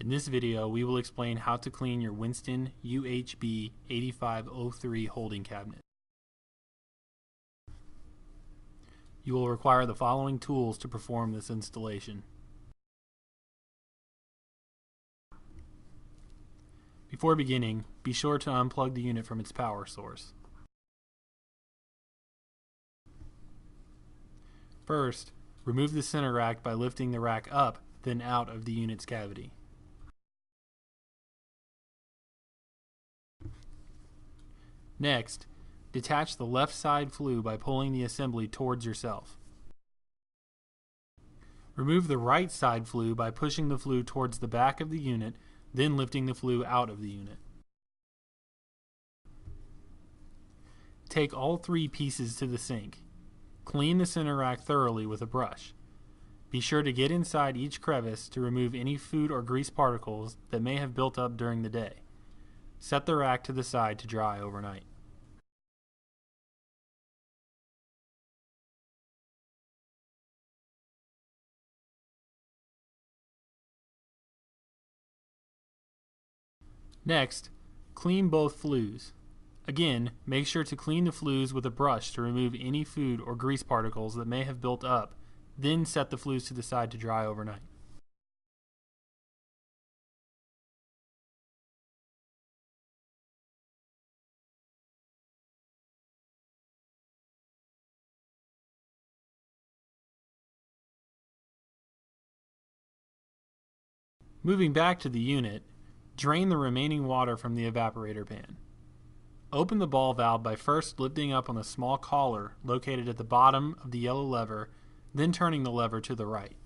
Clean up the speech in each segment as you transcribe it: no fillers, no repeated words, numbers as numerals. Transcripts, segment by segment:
In this video, we will explain how to clean your Winston UHB 8503 holding cabinet. You will require the following tools to perform this installation. Before beginning, be sure to unplug the unit from its power source. First, remove the center rack by lifting the rack up, then out of the unit's cavity. Next, detach the left side flue by pulling the assembly towards yourself. Remove the right side flue by pushing the flue towards the back of the unit, then lifting the flue out of the unit. Take all three pieces to the sink. Clean the center rack thoroughly with a brush. Be sure to get inside each crevice to remove any food or grease particles that may have built up during the day. Set the rack to the side to dry overnight. Next, clean both flues. Again, make sure to clean the flues with a brush to remove any food or grease particles that may have built up, then set the flues to the side to dry overnight. Moving back to the unit, drain the remaining water from the evaporator pan. Open the ball valve by first lifting up on the small collar located at the bottom of the yellow lever, then turning the lever to the right.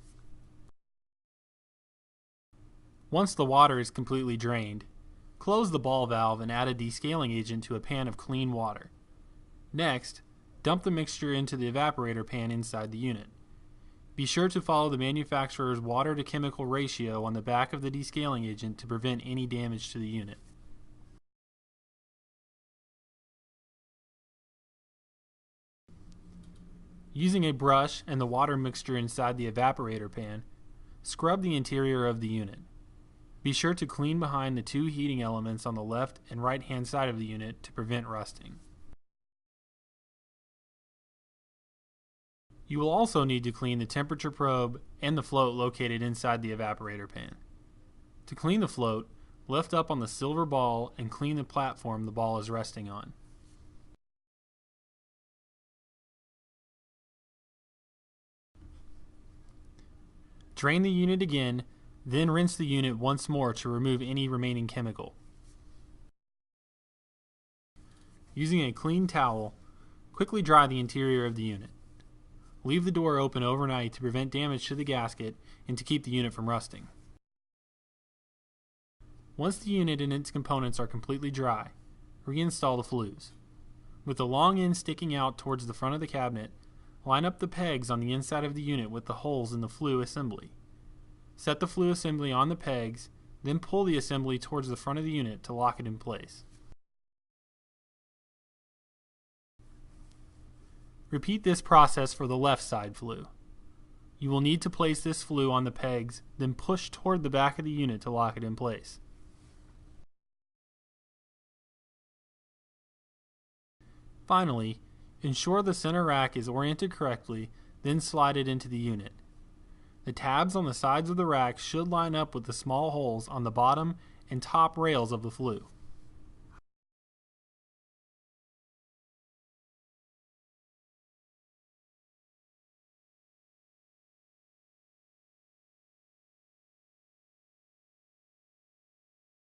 Once the water is completely drained, close the ball valve and add a descaling agent to a pan of clean water. Next, dump the mixture into the evaporator pan inside the unit. Be sure to follow the manufacturer's water to chemical ratio on the back of the descaling agent to prevent any damage to the unit. Using a brush and the water mixture inside the evaporator pan, scrub the interior of the unit. Be sure to clean behind the two heating elements on the left and right hand side of the unit to prevent rusting. You will also need to clean the temperature probe and the float located inside the evaporator pan. To clean the float, lift up on the silver ball and clean the platform the ball is resting on. Drain the unit again, then rinse the unit once more to remove any remaining chemical. Using a clean towel, quickly dry the interior of the unit. Leave the door open overnight to prevent damage to the gasket and to keep the unit from rusting. Once the unit and its components are completely dry, reinstall the flues. With the long end sticking out towards the front of the cabinet, line up the pegs on the inside of the unit with the holes in the flue assembly. Set the flue assembly on the pegs, then pull the assembly towards the front of the unit to lock it in place. Repeat this process for the left side flue. You will need to place this flue on the pegs, then push toward the back of the unit to lock it in place. Finally, ensure the center rack is oriented correctly, then slide it into the unit. The tabs on the sides of the rack should line up with the small holes on the bottom and top rails of the flue.